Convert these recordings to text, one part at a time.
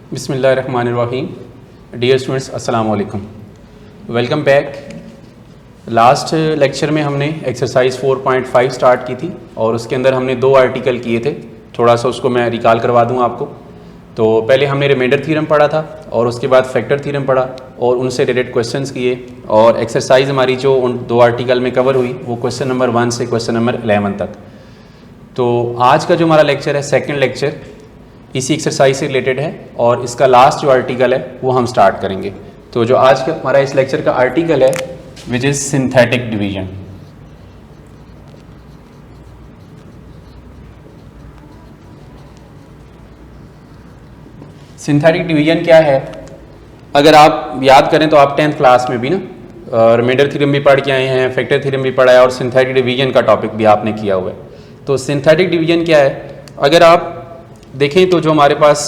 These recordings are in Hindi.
बिस्मिल्लाहिर्रहमानिर्रहीम। डियर स्टूडेंट्स, अस्सलाम वालेकुम। Welcome back. लास्ट लेक्चर में हमने एक्सरसाइज 4.5 स्टार्ट की थी और उसके अंदर हमने 2 आर्टिकल किए थे। थोड़ा सा उसको मैं रिकॉल करवा दूं आपको। तो पहले हमने रिमाइंडर थ्योरम पढ़ा था और उसके बाद फैक्टर थ्योरम पढ़ा और उनसे रिलेटेड क्वेश्चंस किए। और एक्सरसाइज हमारी जो उन 2 आर्टिकल में कवर हुई वो क्वेश्चन नंबर 1 से क्वेश्चन नंबर 11 तक। तो आज का जो हमारा लेक्चर है, सेकेंड लेक्चर, इसी एक्सरसाइज से रिलेटेड है और इसका लास्ट जो आर्टिकल है वो हम स्टार्ट करेंगे। तो जो आज का हमारा इस लेक्चर का आर्टिकल है which is synthetic division. Synthetic division क्या है? अगर आप याद करें तो आप 10th क्लास में भी ना रिमाइंडर थ्योरम भी पढ़ के आए हैं, फैक्टर थ्योरम भी पढ़ा है और सिंथेटिक डिवीजन का टॉपिक भी आपने किया हुआ है। तो सिंथेटिक डिवीजन क्या है? अगर आप देखें तो जो हमारे पास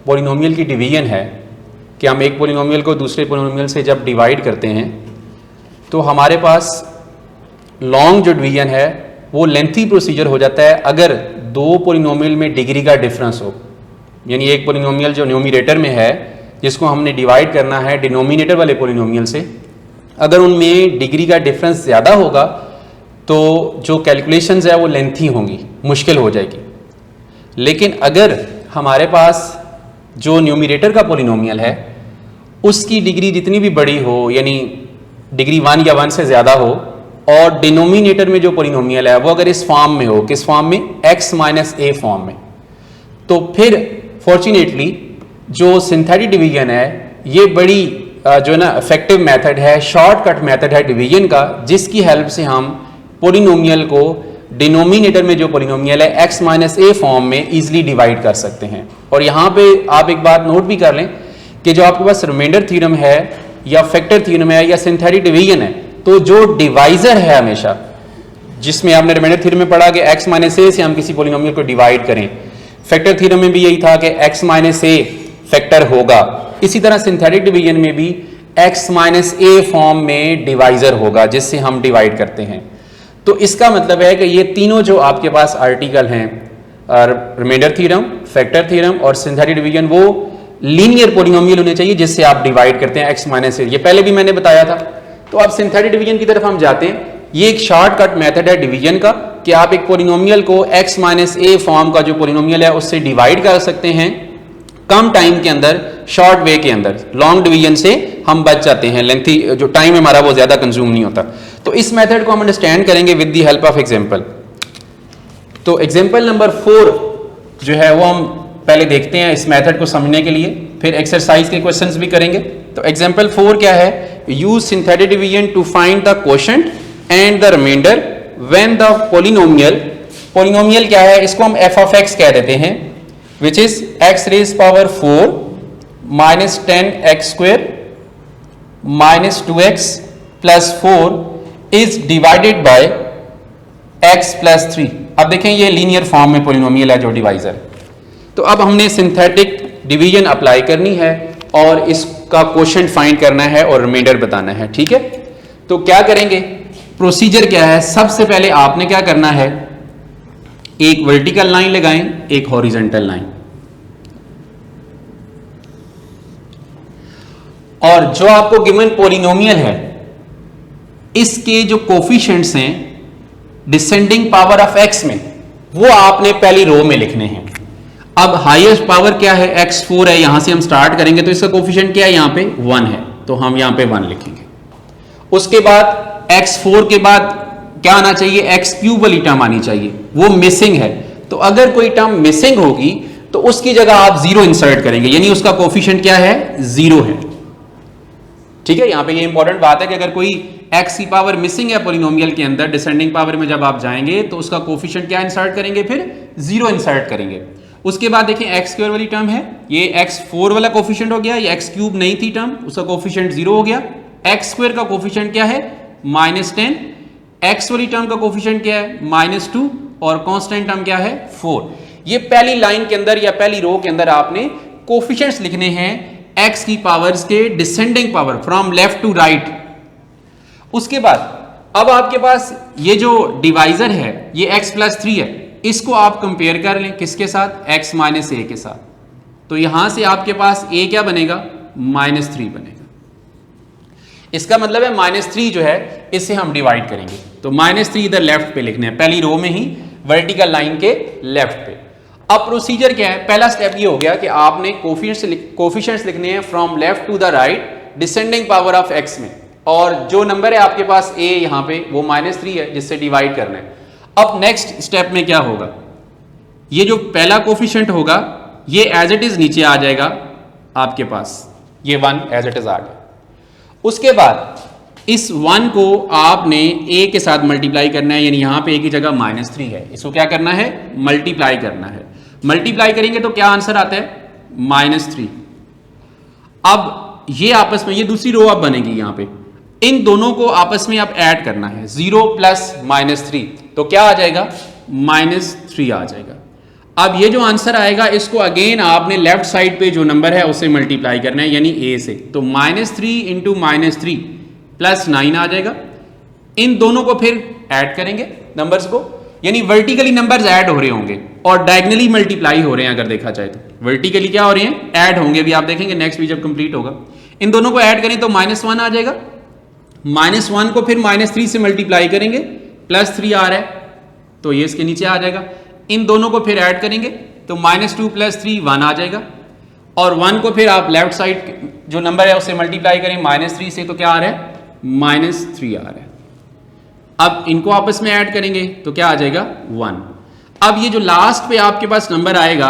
पॉलिनोमियल की डिवीजन है कि हम एक पॉलिनोमियल को दूसरे पॉलिनोमियल से जब डिवाइड करते हैं तो हमारे पास लॉन्ग जो डिवीजन है वो लेंथी प्रोसीजर हो जाता है अगर 2 पॉलिनोमियल में डिग्री का डिफरेंस हो। यानी एक पॉलिनोमियल जो न्यूमरेटर में है जिसको हमने डिवाइड करना है डिनोमिनेटर वाले पॉलिनोमियल से, अगर उनमें डिग्री का डिफरेंस ज़्यादा होगा तो जो कैलकुलेशंस है वो लेंथी होंगी, मुश्किल हो जाएगी। लेकिन अगर हमारे पास जो न्यूमरेटर का पॉलिनोमियल है उसकी डिग्री जितनी भी बड़ी हो, यानी डिग्री 1 या 1 से ज़्यादा हो, और डिनोमिनेटर में जो पॉलिनोमियल है वो अगर इस फॉर्म में हो, किस फॉर्म में? x माइनस a फॉर्म में, तो फिर फॉर्चुनेटली जो सिंथेटिक डिवीजन है ये बड़ी जो ना इफेक्टिव मेथड है, शॉर्टकट मेथड है डिवीजन का, जिसकी हेल्प से हम पॉलिनोमियल को डिनोमिनेटर में जो पॉलिनोमियल है x माइनस a फॉर्म में इजीली डिवाइड कर सकते हैं। और यहाँ पे आप एक बात नोट भी कर लें कि जो आपके पास रिमाइंडर थ्योरम है या फैक्टर थ्योरम है या सिंथेटिक डिवीजन है, तो जो डिवाइजर है हमेशा, जिसमें आपने रिमाइंडर थ्योरम में पढ़ा कि x माइनस a से हम किसी पॉलिनोमियल को डिवाइड करें, फैक्टर थ्योरम में भी यही था कि x माइनस a फैक्टर होगा, इसी तरह सिंथेटिक डिवीजन में भी x माइनस a फॉर्म में डिवाइजर होगा जिससे हम डिवाइड करते हैं। तो इसका मतलब है कि ये तीनों जो आपके पास आर्टिकल हैं, रिमाइंडर थ्योरम, फैक्टर थ्योरम और सिंथेटिक डिवीजन, वो लीनियर पॉलिनोमियल होने चाहिए जिससे आप डिवाइड करते हैं x माइनस a। ये पहले भी मैंने बताया था। तो अब सिंथेटिक डिवीजन की तरफ हम जाते हैं। ये एक शॉर्टकट मेथड है डिवीजन का कि आप एक पॉलिनोमियल को x माइनस a फॉर्म का जो पॉलिनोमियल है उससे डिवाइड कर सकते हैं कम टाइम के अंदर, शॉर्ट वे के अंदर। लॉन्ग डिवीजन से हम बच जाते हैं, लेंथी जो टाइम हमारा वो ज्यादा कंज्यूम नहीं होता। तो इस मेथड को हम अंडरस्टैंड करेंगे with the help of example. तो एग्जांपल नंबर 4 जो है वो हम पहले देखते हैं इस मेथड को समझने के लिए, फिर एक्सरसाइज के क्वेश्चंस भी करेंगे। तो एग्जांपल 4 क्या है? Use synthetic division to find the quotient and the remainder when the polynomial क्या है? इसको हम f ऑफ x कह देते हैं, which is x raise power 4 minus 10x square minus 2x plus 4 is divided by x plus 3। अब देखें ये लीनियर फॉर्म में पॉलिनोमियल है जो डिवाइजर। तो अब हमने सिंथेटिक डिवीजन अप्लाई करनी है और इसका क्वोशंट फाइंड करना है और रिमाइंडर बताना है, ठीक है? तो क्या करेंगे? प्रोसीजर क्या है? सबसे पहले आपने क्या करना है, एक वर्टिकल लाइन लगाएं, एक हॉरिजॉन्टल लाइन, और जो आपको गिवन पॉलिनोमियल है इसके जो कोफिशिएंट्स हैं डिसेंडिंग पावर ऑफ x में, वो आपने पहली रो में लिखने हैं। अब हाईएस्ट पावर क्या है? x4 है, यहां से हम स्टार्ट करेंगे तो इसका कोफिशिएंट क्या है? यहां पे 1 है, तो हम यहां पे 1 लिखेंगे। उसके बाद x4 के बाद क्या आना चाहिए? x क्यूब वाली टर्म आनी चाहिए, वो मिसिंग है। तो अगर कोई टर्म मिसिंग होगी तो उसकी जगह आप 0 इंसर्ट करेंगे, यानी उसका कोफिशिएंट क्या है? 0 है, ठीक है? यहां पे ये इंपॉर्टेंट बात है कि अगर कोई x की पावर मिसिंग है पॉलिनोमियल के अंदर, डिसेंडिंग पावर में जब आप जाएंगे तो उसका कोफिशिएंट क्या इंसर्ट करेंगे? फिर 0 इंसर्ट करेंगे। उसके बाद देखें x स्क्वायर वाली टर्म है, ये x4 वाला कोफिशिएंट हो गया, ये x क्यूब नहीं थी टर्म, उसका कोफिशिएंट 0 हो गया। x स्क्वायर का कोफिशिएंट क्या है? -10। x वाली टर्म का कोफिशिएंट क्या है? -2, और कांस्टेंट टर्म क्या है? 4। ये पहली लाइन के अंदर या पहली रो के अंदर आपने कोफिशिएंट्स लिखने हैं x की पावर्स के descending power from left to right. उसके बाद अब आपके पास ये जो डिवाइजर है ये x प्लस 3 है, इसको आप कंपेयर कर लें किसके साथ? x माइनस a के साथ। तो यहां से आपके पास a क्या बनेगा, -3 बनेगा। इसका मतलब है -3 जो है इससे हम डिवाइड करेंगे, तो -3 इधर लेफ्ट पे लिखने हैं, पहली रो में ही वर्टिकल लाइन के लेफ्ट पे। अब प्रोसीजर क्या है, पहला स्टेप ये हो गया कि आपने कोफिशिएंट्स लिखने हैं from left to the right descending power of x में, और जो नंबर है आपके पास a यहां पे वो -3 है जिससे डिवाइड करना है। अब नेक्स्ट स्टेप में क्या होगा, ये जो पहला कोफिशिएंट होगा ये एज इट इज नीचे आ जाएगा आपके पास, ये 1 एज इट इज आ गया। उसके बाद इस 1 को आपने a के साथ मल्टीप्लाई करना है, यानी यहां पे a की जगह -3 है, इसको क्या करना है, मल्टीप्लाई करना है। मल्टीप्लाई करेंगे तो क्या आंसर आता है, -3। अब ये आपस में, ये दूसरी रो अब बनेगी यहां पे, इन दोनों को आपस में अब ऐड करना है, 0 + -3 तो क्या आ जाएगा, -3 आ जाएगा। अब ये जो आंसर आएगा इसको अगेन आपने लेफ्ट साइड पे जो नंबर है उससे मल्टीप्लाई करना है, यानी a से, तो -3 × -3 + 9 आ जाएगा। इन दोनों को फिर ऐड करेंगे नंबर्स को, यानी वर्टिकली नंबर्स ऐड हो रहे होंगे और डायगनली मल्टीप्लाई हो रहे हैं। अगर देखा जाए तो वर्टिकली क्या हो रहे हैं, ऐड होंगे, भी आप देखेंगे नेक्स्ट भी जब कंप्लीट होगा। इन दोनों को ऐड करें तो -1 आ जाएगा, -1 को फिर -3 से मल्टीप्लाई करेंगे, +3 आ रहा है तो ये इसके नीचे आ जाएगा। इन दोनों को फिर ऐड करेंगे तो -2 + 3 1 आ जाएगा, और 1 को फिर आप लेफ्ट साइड जो नंबर है उससे मल्टीप्लाई करें -3 से, तो क्या आ रहा है, -3 आ रहा है। अब इनको आपस में ऐड करेंगे तो क्या आ जाएगा, 1। अब ये जो लास्ट पे आपके पास नंबर आएगा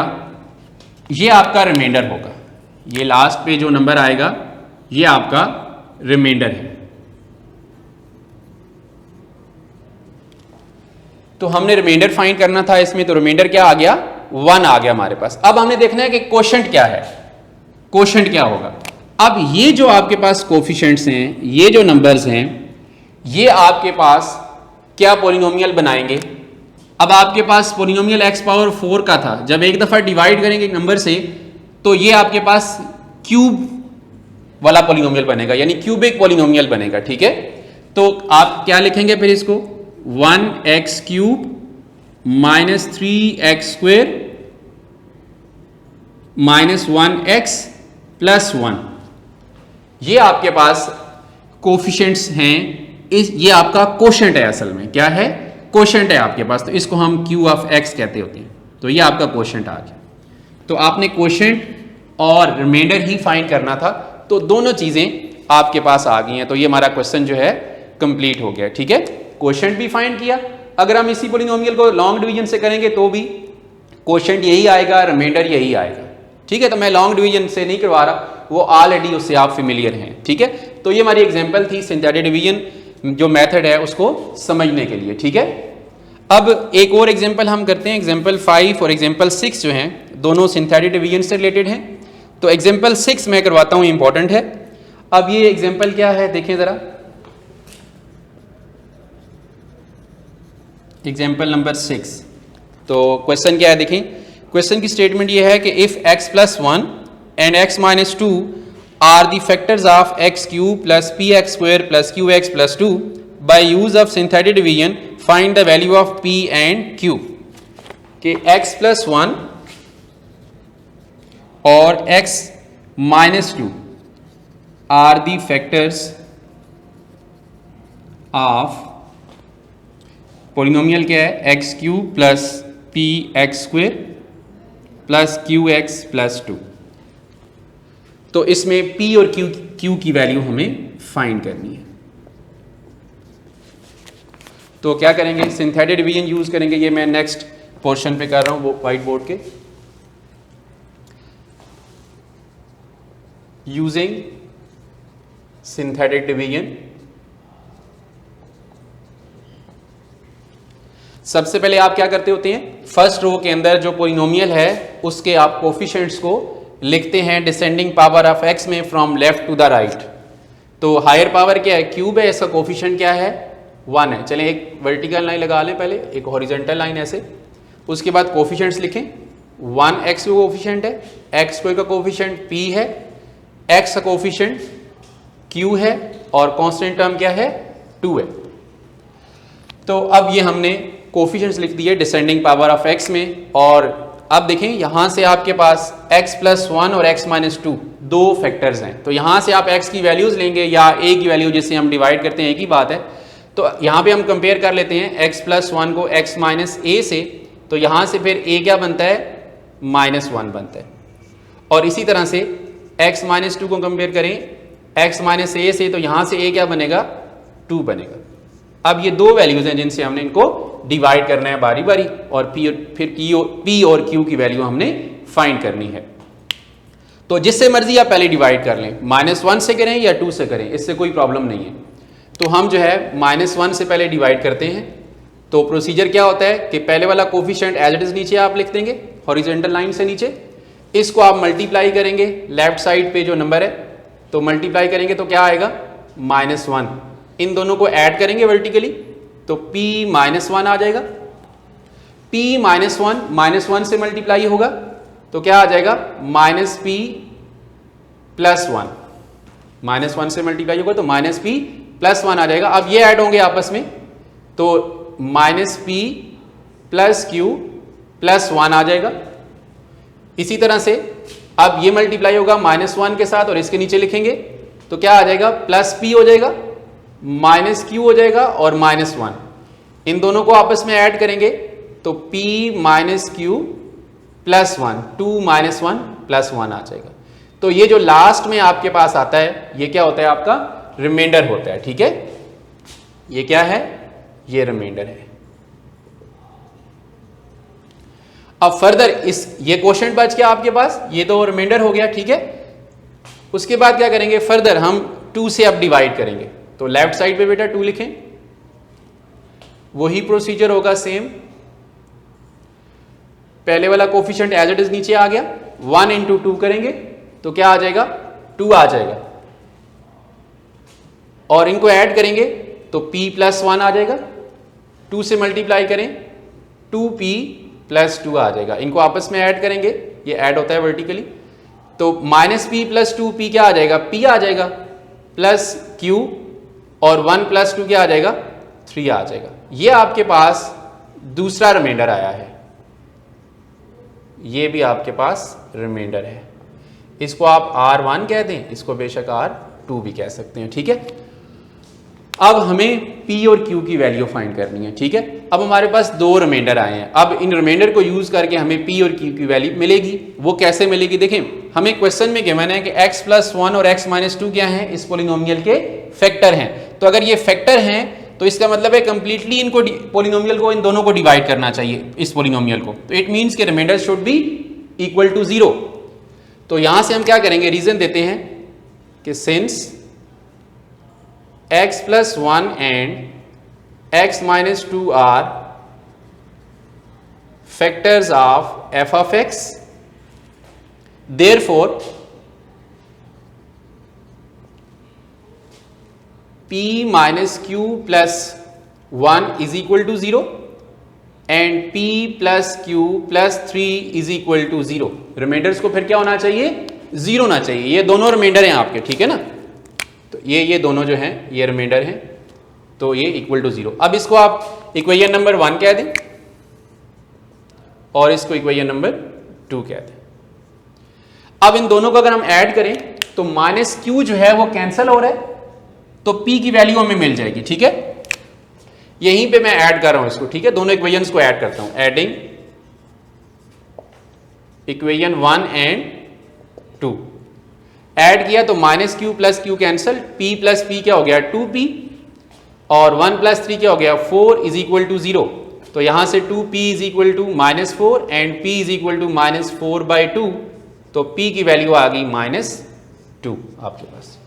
ये आपका रिमाइंडर होगा, ये लास्ट पे जो नंबर आएगा ये आपका रिमाइंडर है। तो हमने रिमाइंडर फाइंड करना था इसमें, तो रिमाइंडर क्या आ गया, 1 आ गया हमारे पास। अब हमने देखना है कि कोशेंट क्या है, कोशेंट क्या होगा। अब ये जो आपके पास कोफिशिएंट्स हैं, ये जो नंबर्स हैं, ये आपके पास क्या पोलिनोमियल बनाएंगे। अब आपके पास पोलिनोमियल x⁴ का था, जब एक दफा डिवाइड करेंगे एक नंबर से तो ये आपके पास क्यूब वाला पोलिनोमियल बनेगा, यानी क्यूबिक पोलिनोमियल बनेगा, ठीक है। तो आप क्या लिखेंगे फिर इसको, 1x³ - 3x² - 1x + 1, ये आपके पास कोफिशिएंट्स हैं। ये आपका कोशेंट है, असल में क्या है, कोशेंट है आपके पास, तो इसको हम Q(x) कहते होते हैं। तो ये आपका कोशेंट आ गया। तो आपने कोशेंट और रिमाइंडर ही फाइंड करना था, तो दोनों चीजें आपके पास आ गई हैं। तो ये हमारा क्वेश्चन जो है कंप्लीट हो गया, ठीक है। कोशेंट भी फाइंड किया, अगर हम इसी पोलिनोमियल को लॉन्ग डिवीजन से करेंगे तो भी कोशेंट यही आएगा, रिमाइंडर यही आएगा, ठीक है। तो मैं लॉन्ग डिवीजन से नहीं करवा रहा, वो ऑलरेडी उससे आप फेमिलियर हैं, ठीक है। तो ये हमारी एग्जांपल थी सिंथेटिक डिवीजन जो मेथड है उसको समझने के लिए, ठीक है। अब एक और एग्जांपल हम करते हैं, एग्जांपल 5 और एग्जांपल 6 जो हैं दोनों सिंथेटिक डिवीजन से रिलेटेड हैं। तो एग्जांपल 6 मैं करवाता हूं, इंपॉर्टेंट है। अब ये एग्जांपल क्या है देखें जरा, एग्जांपल नंबर 6। तो क्वेश्चन क्या है देखें, क्वेश्चन की स्टेटमेंट ये है कि if x + 1 and x - 2 are the factors of x³ + px² + qx + 2 by use of synthetic division find the value of p and q। कि x + 1 और x - 2 are the factors of polynomial क्या है, x³ + px² + qx + 2। तो इसमें p और q की वैल्यू हमें फाइंड करनी है। तो क्या करेंगे, सिंथेटिक डिवीजन यूज करेंगे। ये मैं नेक्स्ट पोर्शन पे कर रहा हूं वो व्हाइट बोर्ड के, यूजिंग सिंथेटिक डिवीजन। सबसे पहले आप क्या करते होते हैं, फर्स्ट रो के अंदर जो पोलिनोमियल है उसके आप कोफिशिएंट्स को लिखते हैं डिसेंडिंग पावर ऑफ x में from left to the right. तो हायर पावर क्या है, क्यूब है, इसका कोफिशिएंट क्या है, 1 है। चलें एक वर्टिकल लाइन लगा लें पहले, एक हॉरिजॉन्टल लाइन ऐसे, उसके बाद कोफिशिएंट्स लिखें। 1x का कोफिशिएंट है, x² का कोफिशिएंट p है, x का कोफिशिएंट q है और कांस्टेंट टर्म क्या है, 2 है। तो अब ये हमने कोफिशिएंट्स लिख दिए डिसेंडिंग पावर ऑफ x में, और अब देखें यहां से आपके पास x प्लस 1 और x माइनस 2 दो फैक्टर्स हैं, तो यहां से आप x की वैल्यूज लेंगे या a की वैल्यू जिससे हम डिवाइड करते हैं एक ही बात है। तो यहां पे हम कंपेयर कर लेते हैं x प्लस 1 को x माइनस a से, तो यहां से फिर a क्या बनता है, माइनस 1 बनता है। और इसी तरह से x माइनस 2 को कंपेयर करें x माइनस a से, तो यहां से a क्या बनेगा, 2 बनेगा। अब ये दो वैल्यूज हैं जिनसे हमने इनको डिवाइड करना है बारी बारी, और फिर p और q की वैल्यू हमने फाइंड करनी है। तो जिससे मर्जी आप पहले डिवाइड कर लें, -1 से करें या 2 से करें, इससे कोई प्रॉब्लम नहीं है। तो हम जो है -1 से पहले डिवाइड करते हैं। तो प्रोसीजर क्या होता है कि पहले वाला कोफिशिएंट एज इट इज नीचे आप लिख देंगे हॉरिजॉन्टल लाइन से नीचे, इसको आप मल्टीप्लाई करेंगे लेफ्ट साइड पे जो नंबर है, तो मल्टीप्लाई करेंगे तो क्या आएगा, -1। इन दोनों को ऐड करेंगे वर्टिकली तो p -1 आ जाएगा। p -1 से मल्टीप्लाई होगा तो क्या आ जाएगा, -p + 1। -1 से मल्टीप्लाई होगा तो -p + 1 आ जाएगा। अब ये ऐड होंगे आपस में, तो -p + q + 1 आ जाएगा। इसी तरह से अब ये मल्टीप्लाई होगा -1 के साथ और इसके नीचे लिखेंगे तो क्या आ जाएगा, +p हो जाएगा, -q हो जाएगा और -1। इन दोनों को आपस में ऐड करेंगे तो p - q + 1, 2 - 1 + 1 आ जाएगा। तो ये जो लास्ट में आपके पास आता है ये क्या होता है, आपका रिमाइंडर होता है। ठीक है, ये क्या है, ये रिमाइंडर है। अब फर्दर ये क्वेश्चन बच गया आपके पास, ये तो रिमाइंडर हो गया। ठीक है, उसके बाद क्या करेंगे, फर्दर हम 2 से अब डिवाइड करेंगे। तो लेफ्ट साइड पे बेटा 2 लिखें, वही प्रोसीजर होगा सेम। पहले वाला कोफिशिएंट एज इट इज नीचे आ गया, 1 × 2 करेंगे तो क्या आ जाएगा, 2 आ जाएगा। और इनको ऐड करेंगे तो p + 1 आ जाएगा। 2 से मल्टीप्लाई करें 2p + 2 आ जाएगा। इनको आपस में ऐड करेंगे, ये ऐड होता है वर्टिकली, तो -p + 2p क्या आ जाएगा, p आ जाएगा, प्लस q और 1 + 2 क्या आ जाएगा, 3 आ जाएगा। ये आपके पास दूसरा रिमाइंडर आया है, ये भी आपके पास रिमाइंडर है। इसको आप R1 कह दें, इसको बेशक R2 भी कह सकते हैं। ठीक है, अब हमें p और q की वैल्यू फाइंड करनी है। ठीक है, अब हमारे पास दो रिमाइंडर आए हैं। अब इन रिमाइंडर को यूज करके हमें p और q की वैल्यू मिलेगी। वो कैसे मिलेगी, देखें हमें क्वेश्चन में गिवन है कि x + 1 और x - 2 क्या हैं, इस पोलिनोमियल के फैक्टर हैं। तो अगर ये फैक्टर हैं तो इसका मतलब है कंप्लीटली इनको पोलिनोमियल को, इन दोनों को डिवाइड करना चाहिए, इस पोलिनोमियल को। तो इट मीन्स के remainder should be equal to 0। तो यहां से हम क्या करेंगे, रीजन देते हैं कि since x + 1 and x - 2 are factors of f of x, therefore p - q + 1 is equal to 0 and p + q + 3 is equal to 0। Reminders को फिर क्या होना चाहिए, 0 होना चाहिए। ये दोनों रिमाइंडर हैं आपके, ठीक है ना। तो ये दोनों जो हैं ये रिमाइंडर हैं, तो ये इक्वल टू 0। अब इसको आप इक्वेशन नंबर 1 कह दें और इसको इक्वेशन नंबर 2 कह दें। अब इन दोनों को अगर हम ऐड करें तो -q जो है वो कैंसिल हो रहा है, तो p की वैल्यू हमें मिल जाएगी। ठीक है, यहीं पे मैं ऐड कर रहा हूं इसको। ठीक है, दोनों इक्वेशंस को ऐड करता हूं, एडिंग इक्वेशन 1 and 2। ऐड किया तो -q + q cancel, p + p क्या हो गया, 2p, और 1 + 3 क्या हो गया, 4 is equal to 0। तो यहां से 2p is equal to -4 and p is equal to -4/2। तो p की वैल्यू आ गई -2 आपके पास।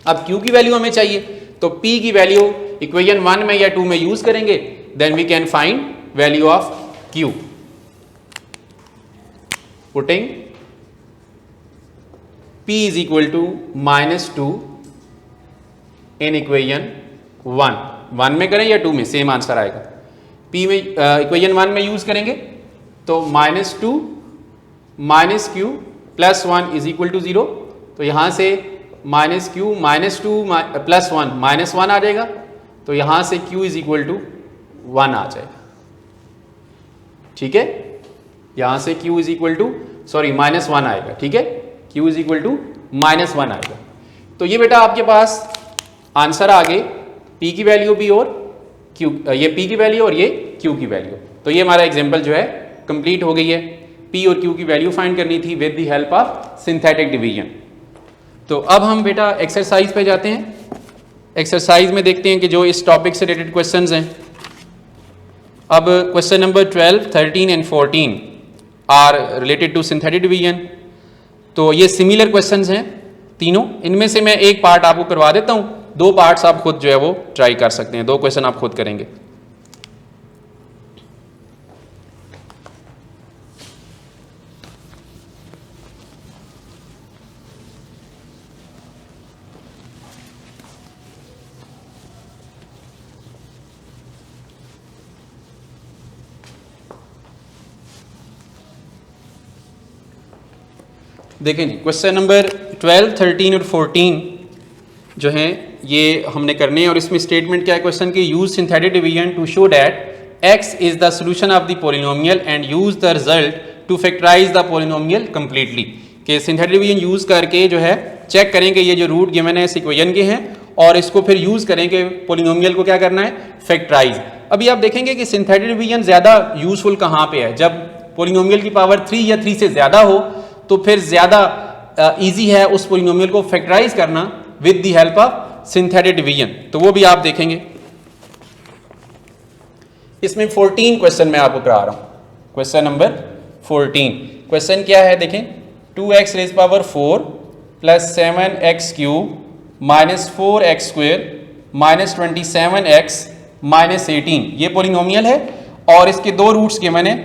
अब q की वैल्यू हमें चाहिए, तो p की वैल्यू इक्वेशन 1 में या 2 में यूज करेंगे, then we can find value of q। Putting p is equal to -2 in equation 1 में करें या 2 में, सेम आंसर आएगा। p में इक्वेशन 1 में यूज करेंगे तो -2 - q + 1 is equal to 0। तो यहां से -q - 2 + 1 -1 आ जाएगा, तो यहां से q is equal to 1 आ जाएगा। ठीक है, यहाँ से q इज इक्वल टू -1 आएगा, ठीक है, q इज इक्वल टू -1 आएगा। तो ये बेटा आपके पास आंसर आ गए, p की वैल्यू भी और q, ये p की वैल्यू और ये q की वैल्यू। तो ये हमारा एग्जाम्पल जो है कंप्लीट हो गई है। p और q की वैल्यू फाइंड करनी थी with the help of synthetic division. तो अब हम बेटा एक्सरसाइज पे जाते हैं। एक्सरसाइज में देखते हैं कि जो इस टॉपिक से रिलेटेड क्वेश्चंस हैं। अब question number 12, 13 and 14 are related to synthetic division. तो ये सिमिलर क्वेश्चंस हैं तीनों। इनमें से मैं एक पार्ट आपको करवा देता हूँ, 2 पार्ट्स आप खुद जो है वो ट्राई कर सकते हैं, 2 क्वेश्चन आप खुद करेंगे। देखें जी, क्वेश्चन नंबर 12, 13 और 14 जो हैं ये हमने करने हैं। और इसमें स्टेटमेंट क्या है क्वेश्चन की, use synthetic division to show that x is the solution of the polynomial and use the result to factorise the polynomial completely. कि सिंथेटिक डिवीजन यूज करके जो है चेक करेंगे ये जो रूट गिवन है इस इक्वेशन के हैं और इसको फिर यूज करेंगे पोलिनोमियल को क्या करना है, फैक्टराइज। अभी आप देखेंगे कि सिंथेटिक डिवीजन ज्यादा यूजफुल कहाँ पे है, जब पोलिनोमियल की पावर 3 या 3 से ज्यादा हो तो फिर ज्यादा इजी है उस पोलिनोमियल को फैक्टराइज करना with the help of synthetic division. तो वो भी आप देखेंगे। इसमें 14 क्वेश्चन मैं आपको करा रहा हूं। क्वेश्चन नंबर 14, क्वेश्चन क्या है देखें, 2x rays power 4 plus 7x cube minus 4x square minus 27x minus 18 ये पोलिनोमियल है और इसके 2 रूट्स के मैंने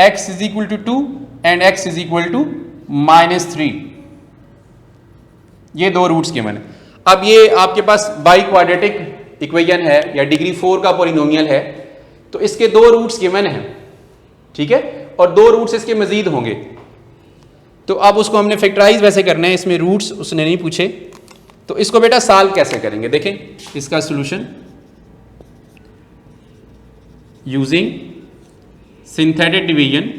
x is equal to 2 and x is equal to -3, ये 2 रूट्स के मैंने। अब ये आपके पास बाई क्वाड्रेटिक इक्वेशन है या डिग्री 4 का पोलिनोमियल है, तो इसके 2 रूट्स के मैंने हैं, ठीक है, और 2 रूट्स इसके मजीद होंगे। तो अब उसको हमने फैक्टराइज वैसे करना है, इसमें रूट्स उसने नहीं पूछे। तो इसको बेटा सॉल्व कैसे करेंगे, देखें इसका सॉल्यूशन यूजिंग सिंथेटिक डिवीजन।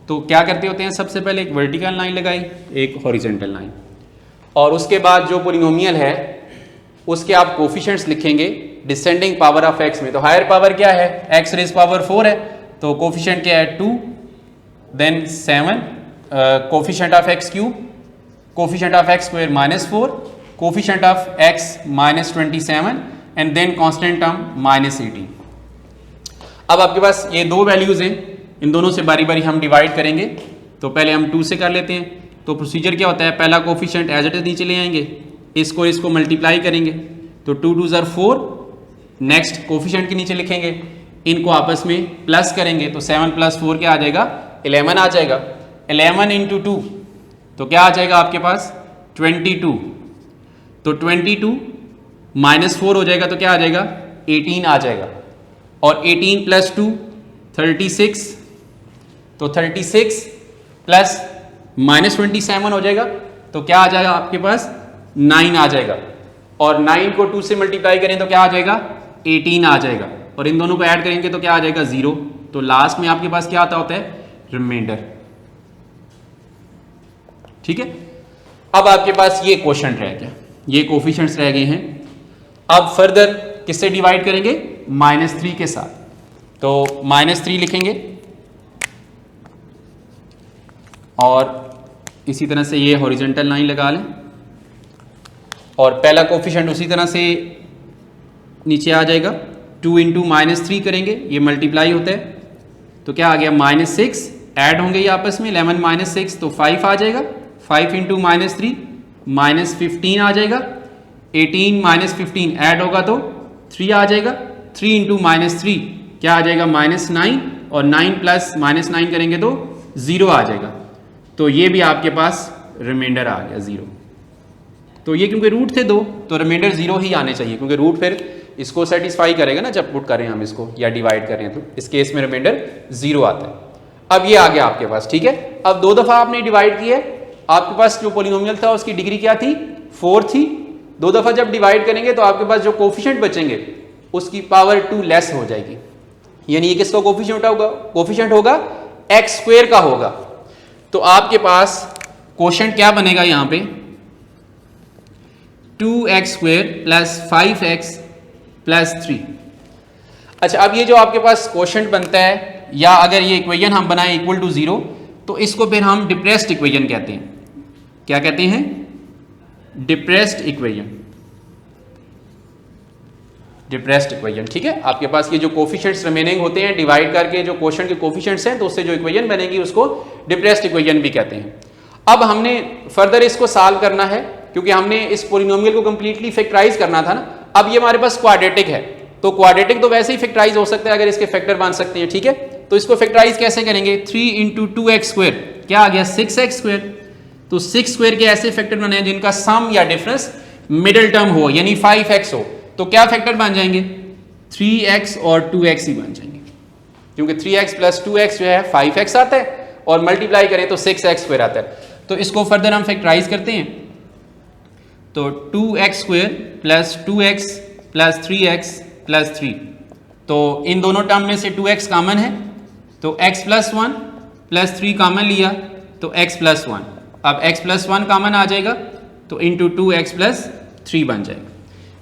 तो क्या करते होते हैं, सबसे पहले एक वर्टिकल लाइन लगाई, एक हॉरिजॉन्टल लाइन, और उसके बाद जो पोलिनोमियल है उसके आप कोफिशिएंट्स लिखेंगे डिसेंडिंग पावर ऑफ x में। तो हायर पावर क्या है, x रेज़ पावर 4 है, तो कोफिशिएंट क्या है 2, then 7, coefficient of x cube, coefficient of x square -4, coefficient of x -27 and then constant term -18। अब आपके पास ये 2 वैल्यूज हैं, इन दोनों से बारी बारी हम डिवाइड करेंगे। तो पहले हम 2 से कर लेते हैं। तो प्रोसीजर क्या होता है, पहला कोफिशिएंट एज इट इज नीचे ले आएंगे, इसको मल्टीप्लाई करेंगे, तो 2 2 ज़र 4, नेक्स्ट कोफिशिएंट के नीचे लिखेंगे, इनको आपस में प्लस करेंगे, तो 7 + 4 क्या आ जाएगा, 11 आ जाएगा। 11 × 2 तो क्या आ जाएगा आपके पास 22, तो 22 -4 हो जाएगा, तो क्या आ जाएगा 18 आ जाएगा, और 18 + 2 36, तो 36 प्लस -27 हो जाएगा, तो क्या आ जाएगा आपके पास 9 आ जाएगा, और 9 को 2 से मल्टीप्लाई करें तो क्या आ जाएगा 18 आ जाएगा, और इन दोनों को ऐड करेंगे तो क्या आ जाएगा 0। तो लास्ट में आपके पास क्या आता होता है, रिमाइंडर, ठीक है। अब आपके पास ये क्वोशंट रह गया, ये कोफिशिएंट्स रह गए हैं। अब फर्दर किससे डिवाइड करेंगे, -3 के साथ, तो -3 लिखेंगे, और इसी तरह से ये हॉरिजॉन्टल लाइन लगा लें, और पहला कोफिशिएंट उसी तरह से नीचे आ जाएगा। 2 × -3 करेंगे, ये मल्टीप्लाई होता है, तो क्या आ गया -6, ऐड होंगे ये आपस में, 11 - 6 तो 5 आ जाएगा, 5 × -3 -15 आ जाएगा, 18 - 15 ऐड होगा तो 3 आ जाएगा, 3 × -3 क्या आ जाएगा -9, और 9 + -9 करेंगे तो 0 आ जाएगा, तो ये भी आपके पास रिमाइंडर आ गया 0। तो ये क्योंकि रूट थे 2 तो रिमाइंडर 0 ही आने चाहिए, क्योंकि रूट फिर इसको सेटिस्फाई करेगा ना जब पुट करें हम इसको या डिवाइड करें, तो इस केस में रिमाइंडर 0 आता है। अब ये आ गया आपके पास, ठीक है। अब 2 दफ़ा आपने डिवाइड किया, आपके पास जो पोलिनोमियल था उसकी डिग्री क्या थी, 4 थी। 2 दफ़ा जब डिवाइड करेंगे तो आपके पास जो कोफिशिएंट बचेंगे उसकी पावर 2 लेस हो जाएगी, यानी ये किसका कोफिशिएंट होगा एक्स स्क्वेयर का होगा। तो आपके पास कोशेंट क्या बनेगा यहां पे 2x square plus 5x plus 3। अच्छा, अब ये जो आपके पास कोशेंट बनता है, या अगर ये इक्वेशन हम बनाएं इक्वल टू 0, तो इसको फिर हम डिप्रेस्ड इक्वेशन कहते हैं। क्या कहते हैं? Depressed equation. डिप्रेस्ड इक्वेशन, ठीक है। आपके पास ये जो कोफिशिएंट्स रिमेनिंग होते हैं डिवाइड करके जो कोशेंट के कोफिशिएंट्स हैं, तो उससे जो इक्वेशन बनेगी उसको डिप्रेस्ड इक्वेशन भी कहते हैं। अब हमने फर्दर इसको सॉल्व करना है, क्योंकि हमने इस पोलिनोमियल को कंप्लीटली फैक्टराइज करना था ना। अब ये हमारे पास क्वाड्रेटिक है, तो क्वाड्रेटिक तो वैसे ही फैक्टराइज हो सकता है अगर इसके फैक्टर बन सकते हैं, ठीक है। तो इसको फैक्टराइज कैसे करेंगे? 3 इंटू 2x स्क्वेयर क्या आ गया 6x स्क्वेयर। तो 6 स्क्वेयर के ऐसे फैक्टर बने हैं जिनका सम या डिफरेंस मिडिल टर्म हो, यानी 5x हो। तो क्या फैक्टर बन जाएंगे? 3x और 2x ही बन जाएंगे, क्योंकि 3x प्लस 2x जो है 5x आता है, और मल्टीप्लाई करें तो 6x स्क्वेयर आता है। तो इसको फर्दर हम फैक्टराइज करते हैं, तो 2x square plus 2x plus 3x plus 3। तो इन दोनों टर्म में से 2x कॉमन है, तो x प्लस 1 प्लस 3 कॉमन लिया तो x प्लस 1। अब x प्लस 1 कॉमन आ जाएगा तो इंटू 2x प्लस 3 बन जाएगा।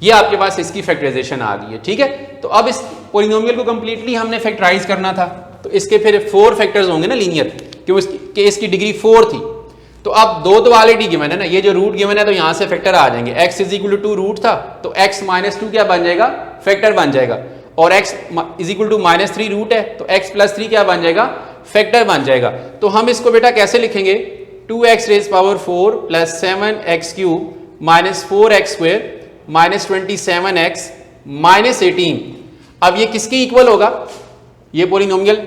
ये आपके पास इसकी फैक्टराइजेशन आ गई है, ठीक है। तो अब इस पोलिनोमियल को कंप्लीटली हमने फैक्टराइज करना था, तो इसके फिर 4 फैक्टर्स होंगे ना लीनियर, क्योंकि इसकी डिग्री 4 थी। तो अब दो दुआलिटी गिवन है ना, ये जो रूट गिवन है तो यहां से फैक्टर आ जाएंगे। x is equal to 2 root था, तो x माइनस 2 क्या बन जाएगा? फैक्टर बन जाएगा। और x is equal to minus 3 root है, तो x प्लस 3 क्या बन जाएगा? फैक्टर बन जाएगा। तो हम इसको बेटा कैसे लिखेंगे? 2x raise power 4 plus 7x cube minus 4x square minus 27x minus 18। अब ये किसके इक्वल होगा? ये पोलिनोमियल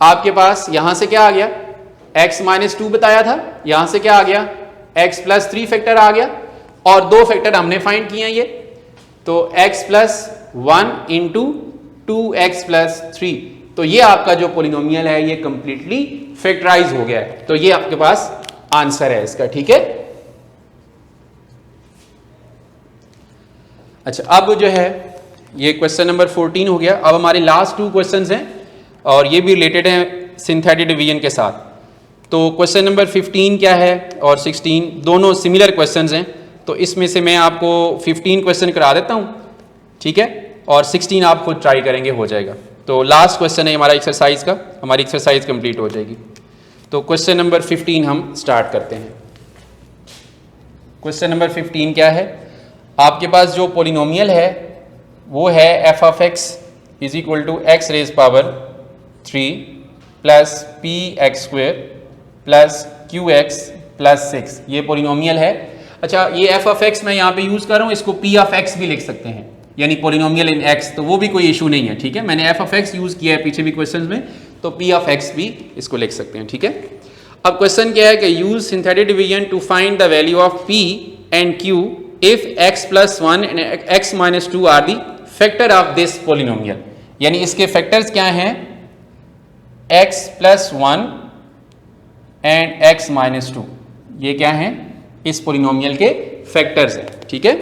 आपके पास यहां से क्या आ गया? x माइनस 2 बताया था, यहां से क्या आ गया? x प्लस 3 फैक्टर आ गया, और दो फैक्टर हमने फाइंड किए हैं ये, तो x plus 1 into 2x plus 3। तो ये आपका जो पोलिनोमियल है ये कंप्लीटली फैक्टराइज हो गया है। तो ये आपके पास आंसर है इसका, ठीक है। अच्छा, अब जो है ये क्वेश्चन नंबर 14 हो गया। अब हमारे लास्ट 2 क्वेश्चंस हैं, और ये भी रिलेटेड हैं सिंथेटिक डिवीजन के साथ। तो क्वेश्चन नंबर 15 क्या है और 16 दोनों सिमिलर क्वेश्चंस हैं। तो इसमें से मैं आपको 15 क्वेश्चन करा देता हूं, ठीक है, और 16 आप खुद ट्राई करेंगे, हो जाएगा। तो लास्ट क्वेश्चन है हमारा एक्सरसाइज का, हमारी एक्सरसाइज कंप्लीट हो जाएगी। तो क्वेश्चन नंबर 15 हम स्टार्ट करते हैं। क्वेश्चन नंबर 15 क्या है? आपके पास जो पोलिनोमियल है वो है f of x is equal to x raise power 3 plus p x square plus q x plus 6। ये पोलिनोमियल है। अच्छा, ये f ऑफ x मैं यहाँ पे यूज कर रहा हूँ, इसको p ऑफ x भी लिख सकते हैं, यानी पोलिनोमियल इन x, तो वो भी कोई इशू नहीं है, ठीक है। मैंने f ऑफ x यूज किया है पीछे भी क्वेश्चंस में, तो p ऑफ x भी इसको लिख सकते हैं, ठीक है। अब क्वेश्चन क्या है कि use synthetic division to find the value of p and q if x plus 1 and x minus 2 are the factor of this polynomial। यानी इसके फैक्टर्स क्या हैं? x plus 1 and x minus 2, ये क्या हैं? इस पोलिनोमियल के फैक्टर्स हैं, ठीक है।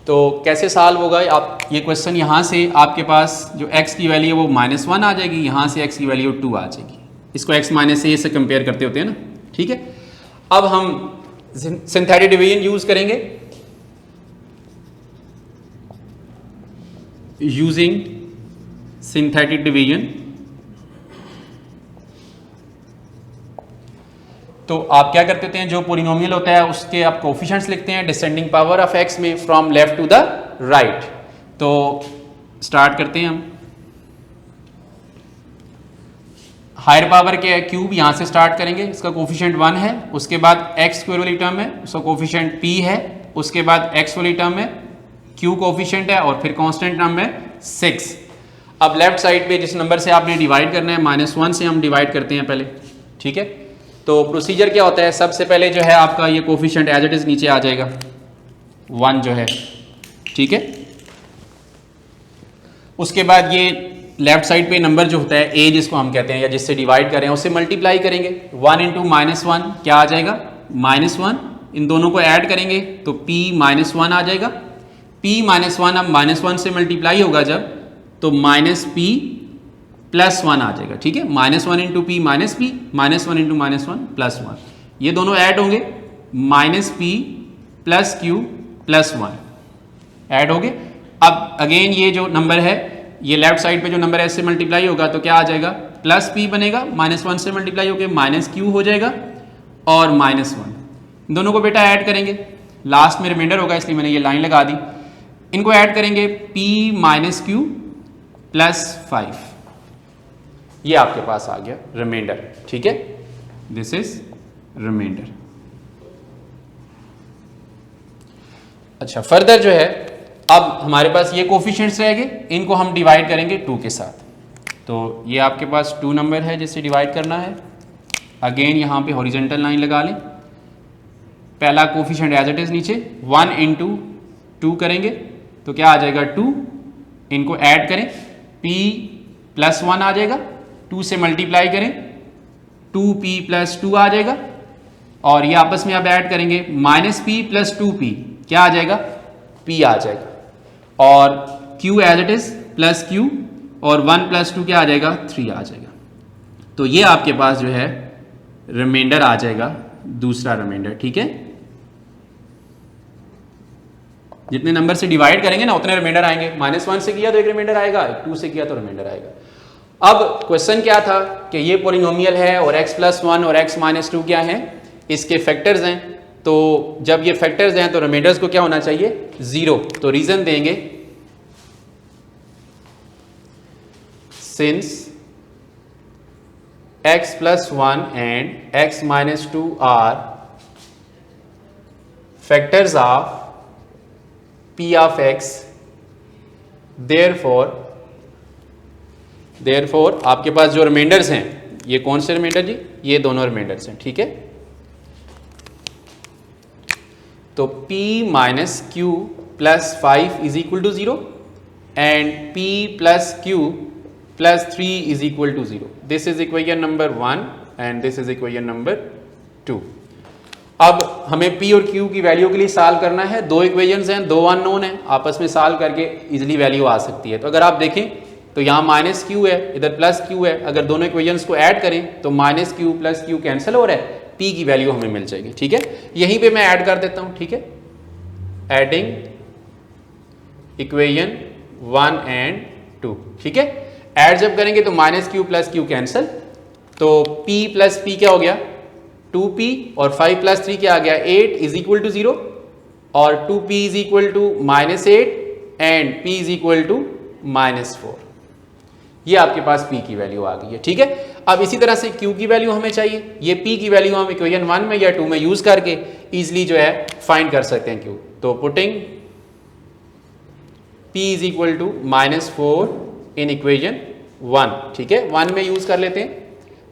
तो कैसे सॉल्व होगा? आप ये क्वेश्चन यहां से आपके पास जो x की वैल्यू है वो -1 आ जाएगी, यहां से x की वैल्यू 2 आ जाएगी। इसको x माइनस a से कंपेयर करते होते हैं ना, ठीक है। अब हम सिंथेटिक डिवीजन यूज करेंगे, यूजिंग सिंथेटिक डिवीजन। तो आप क्या करते हैं, जो पोलिनोमियल होता है उसके आप कोफिशिएंट्स लिखते हैं डिसेंडिंग पावर ऑफ x में from left to the right. तो स्टार्ट करते हैं हम। हायर पावर के क्यूब यहां से स्टार्ट करेंगे, इसका कोफिशिएंट 1 है, उसके बाद x स्क्वायर वाली टर्म है, उसका कोफिशिएंट p है, उसके बाद x वाली टर्म है, q कोफिशिएंट है, और फिर कांस्टेंट टर्म है 6। अब लेफ्ट साइड पे जिस नंबर से आपने डिवाइड करना है -1 से हम डिवाइड करते हैं पहले, ठीक है। तो प्रोसीजर क्या होता है? सबसे पहले जो है आपका ये कोफिशिएंट एज इट इज नीचे आ जाएगा 1 जो है, ठीक है। उसके बाद ये लेफ्ट साइड पे नंबर जो होता है a जिसको हम कहते हैं या जिससे डिवाइड कर रहे हैं उससे मल्टीप्लाई करेंगे। 1 इंटू -1 क्या आ जाएगा? -1। इन दोनों को ऐड करेंगे तो p -1 आ जाएगा। p -1 अब -1 से मल्टीप्लाई होगा जब, तो माइनस पी प्लस 1 आ जाएगा, ठीक है। -1 into P minus P, -1 into -1 plus 1, ये दोनों ऐड होंगे, minus P plus q plus 1 add हो गए। अब अगेन ये जो नंबर है, ये लेफ्ट साइड पे जो नंबर है इससे मल्टीप्लाई होगा तो क्या आ जाएगा, प्लस पी बनेगा, -1 से मल्टीप्लाई होकर माइनस क्यू हो जाएगा और -1, दोनों को बेटा ऐड करेंगे, लास्ट में रिमाइंडर होगा इसलिए मैंने ये लाइन लगा दी। इनको ऐड करेंगे p माइनस क्यू प्लस 5, ये आपके पास आ गया रिमाइंडर, ठीक है। This is remainder. अच्छा, फर्दर जो है अब हमारे पास ये कोफिशिएंट्स रह गए, इनको हम डिवाइड करेंगे 2 के साथ। तो ये आपके पास 2 नंबर है जिससे डिवाइड करना है। अगेन यहाँ पे हॉरिजॉन्टल लाइन लगा लें, पहला कोफिशिएंट एज इट इज नीचे 1 इंटू 2 करेंगे तो क्या आ जाएगा 2, इनको ऐड करें p प्लस 1 आ जाएगा, 2 से मल्टीप्लाई करें 2p प्लस 2 आ जाएगा, और ये आपस में अब ऐड करेंगे -p प्लस 2p, क्या आ जाएगा p आ जाएगा, और q as it is plus q, और 1 प्लस 2 क्या आ जाएगा 3 आ जाएगा। तो ये आपके पास जो है रिमाइंडर आ जाएगा, दूसरा रिमाइंडर, ठीक है। जितने नंबर से डिवाइड करेंगे ना उतने रिमाइंडर आएंगे, -1 से किया तो एक रिमाइंडर आएगा, 2 से किया तो रिमाइंडर आएगा। अब क्वेश्चन क्या था कि ये पॉलिनोमियल है और x प्लस 1 और x माइनस 2 क्या है, इसके फैक्टर्स हैं, तो जब ये फैक्टर्स हैं तो रिमाइंडर्स को क्या होना चाहिए 0। तो रीजन देंगे since x plus 1 and x minus 2 are factors of p of x, therefore आपके पास जो रिमाइंडर्स हैं, ये कौन से रिमाइंडर जी, ये दोनों रिमाइंडर्स हैं, ठीक है। तो p minus q plus 5 is equal to 0 and p plus q plus 3 is equal to 0। This is equation number 1 and this is equation number 2। अब हमें p और q की वैल्यू के लिए सॉल्व करना है, 2 इक्वेशंस हैं, 2 अननोन हैं, आपस में सॉल्व करके इजीली वैल्यू आ सकती है। तो अगर आप देखें तो यहाँ माइनस क्यू है, इधर प्लस क्यू है, अगर दोनों इक्वेशंस को ऐड करें तो minus q plus Q cancel हो रहा है, p की वैल्यू हमें मिल जाएगी, ठीक है। यहीं पे मैं ऐड कर देता हूँ, ठीक है, एडिंग इक्वेशन 1 एंड 2, ठीक है। ऐड जब करेंगे तो minus q plus Q cancel, तो p प्लस p क्या हो गया 2p, और 5 प्लस 3 क्या आ गया 8 इज इक्वल टू 0, और 2p is equal to -8 and p is equal to -4। ये आपके पास p की वैल्यू आ गई है, ठीक है। अब इसी तरह से q की वैल्यू हमें चाहिए, ये p की वैल्यू हम इक्वेशन 1 में या 2 में यूज करके इजिली जो है फाइंड कर सकते हैं q। तो putting p is equal to -4 in equation 1, ठीक है, 1 में यूज कर लेते हैं।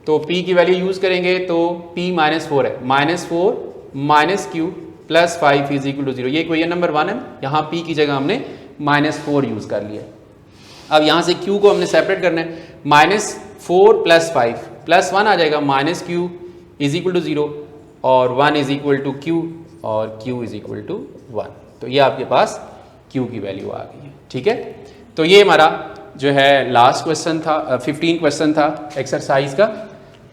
तो p की वैल्यू यूज करेंगे तो p -4 है, -4 minus q plus 5 is equal to 0, ये इक्वेशन नंबर 1 है। यहाँ p की जगह हमने -4 यूज कर लिया। अब यहाँ से q को हमने सेपरेट करना है, -4 प्लस 5 प्लस 1 आ जाएगा, minus q is equal to 0 और 1 इज इक्वल टू q और q इज इक्वल टू 1। तो ये आपके पास q की वैल्यू आ गई है, ठीक है। तो ये हमारा जो है लास्ट क्वेश्चन था, 15 क्वेश्चन था एक्सरसाइज का।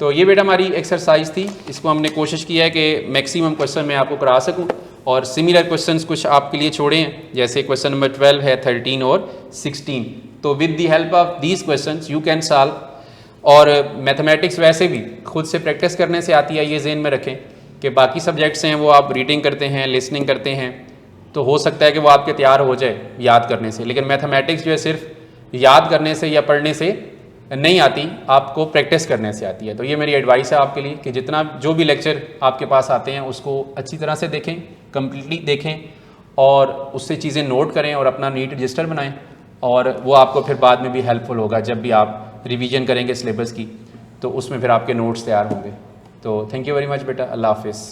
तो ये बेटा हमारी एक्सरसाइज थी, इसको हमने कोशिश किया है कि मैक्सिमम क्वेश्चन मैं आपको करा सकूं, और सिमिलर क्वेश्चंस कुछ आपके लिए छोड़े हैं, जैसे क्वेश्चन नंबर 12 है, 13 और 16। तो with the help of these questions you can solve. और मैथमेटिक्स वैसे भी खुद से प्रैक्टिस करने से आती है, ये ज़हन में रखें कि बाकी सब्जेक्ट्स हैं वो आप रीडिंग करते हैं, लिसनिंग करते हैं, तो हो सकता है कि वो आपके तैयार हो जाए याद करने से, लेकिन मैथमेटिक्स जो है सिर्फ याद करने से या पढ़ने से नहीं आती, आपको प्रैक्टिस करने से आती है। तो ये मेरी एडवाइस है आपके लिए कि जितना जो भी लेक्चर आपके पास आते हैं उसको अच्छी तरह से देखें, कम्प्लीटली देखें, और उससे चीज़ें नोट करें और अपना नीट रजिस्टर बनाएं, और वो आपको फिर बाद में भी हेल्पफुल होगा जब भी आप रिवीजन करेंगे सिलेबस की, तो उसमें फिर आपके नोट्स तैयार होंगे। तो थैंक यू वेरी मच बेटा, अल्लाह हाफिज़।